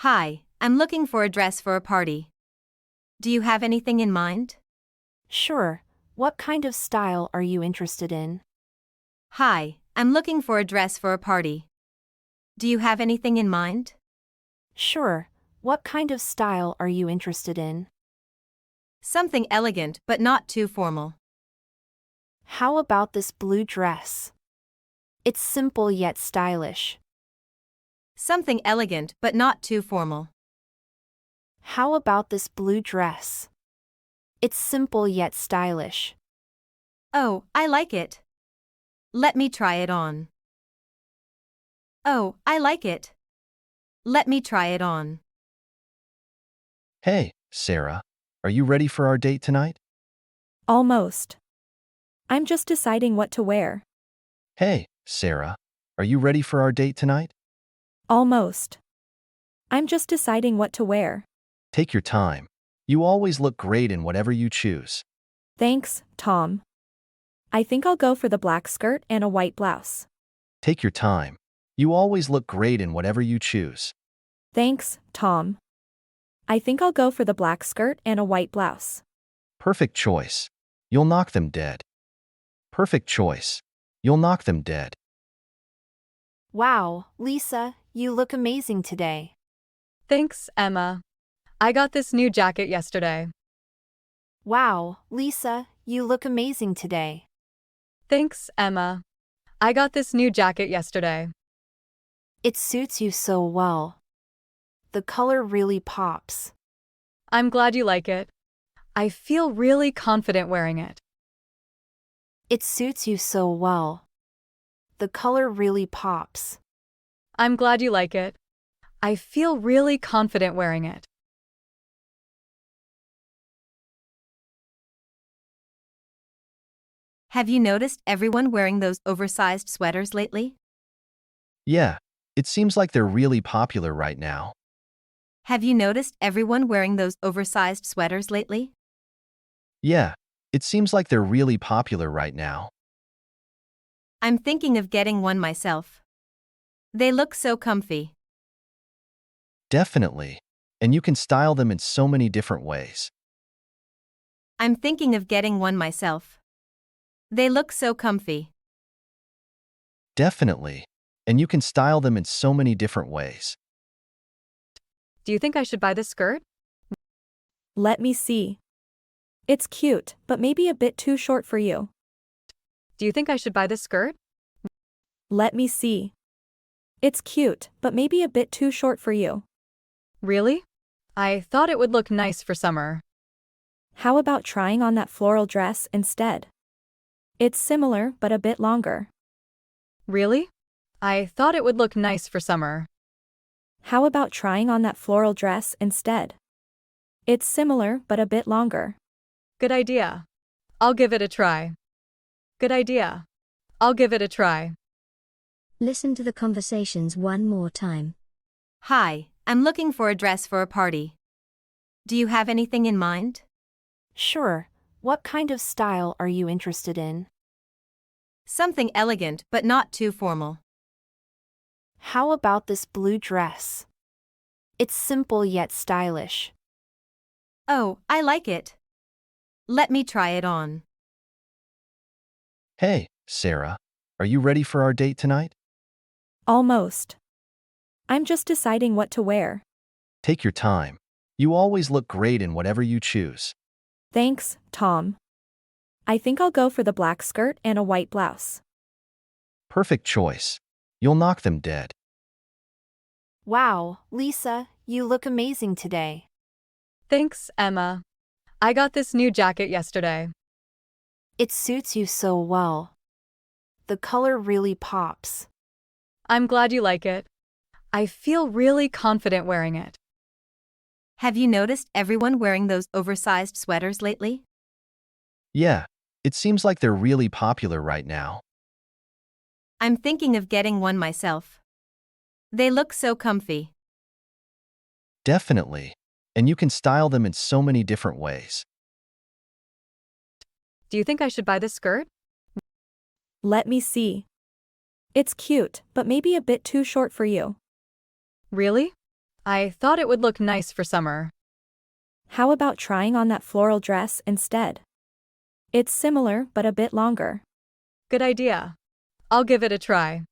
Hi, I'm looking for a dress for a party. Do you have anything in mind? Sure. What kind of style are you interested in? Hi, I'm looking for a dress for a party. Do you have anything in mind? Sure. What kind of style are you interested in? Something elegant but not too formal. How about this blue dress? It's simple yet stylish. Something elegant but not too formal. How about this blue dress? It's simple yet stylish. Oh, I like it. Let me try it on. Oh, I like it. Let me try it on. Hey, Sarah, are you ready for our date tonight? Almost. I'm just deciding what to wear. Hey, Sarah, are you ready for our date tonight? Almost. I'm just deciding what to wear. Take your time. You always look great in whatever you choose. Thanks, Tom. I think I'll go for the black skirt and a white blouse. Take your time. You always look great in whatever you choose. Thanks, Tom. I think I'll go for the black skirt and a white blouse. Perfect choice. You'll knock them dead. Perfect choice. You'll knock them dead. Wow, Lisa, you look amazing today. Thanks, Emma. I got this new jacket yesterday. Wow, Lisa, you look amazing today. Thanks, Emma. I got this new jacket yesterday. It suits you so well. The color really pops. I'm glad you like it. I feel really confident wearing it. It suits you so well. The color really pops. I'm glad you like it. I feel really confident wearing it. Have you noticed everyone wearing those oversized sweaters lately? Yeah, it seems like they're really popular right now. Have you noticed everyone wearing those oversized sweaters lately? Yeah, it seems like they're really popular right now. I'm thinking of getting one myself. They look so comfy. Definitely. And you can style them in so many different ways. I'm thinking of getting one myself. They look so comfy. Definitely. And you can style them in so many different ways. Do you think I should buy this skirt? Let me see. It's cute, but maybe a bit too short for you. Do you think I should buy this skirt? Let me see. It's cute, but maybe a bit too short for you. Really? I thought it would look nice for summer. How about trying on that floral dress instead? It's similar but a bit longer. Really? I thought it would look nice for summer. How about trying on that floral dress instead? It's similar but a bit longer. Good idea. I'll give it a try. Good idea. I'll give it a try. Listen to the conversations one more time. Hi, I'm looking for a dress for a party. Do you have anything in mind? Sure. What kind of style are you interested in? Something elegant but not too formal. How about this blue dress? It's simple yet stylish. Oh, I like it. Let me try it on. Hey, Sarah, are you ready for our date tonight? Almost. I'm just deciding what to wear. Take your time. You always look great in whatever you choose. Thanks, Tom. I think I'll go for the black skirt and a white blouse. Perfect choice. You'll knock them dead. Wow, Lisa, you look amazing today. Thanks, Emma. I got this new jacket yesterday. It suits you so well. The color really pops. I'm glad you like it. I feel really confident wearing it. Have you noticed everyone wearing those oversized sweaters lately? Yeah, it seems like they're really popular right now. I'm thinking of getting one myself. They look so comfy. Definitely. And you can style them in so many different ways. Do you think I should buy this skirt? Let me see. It's cute, but maybe a bit too short for you. Really? I thought it would look nice for summer. How about trying on that floral dress instead? It's similar but a bit longer. Good idea. I'll give it a try.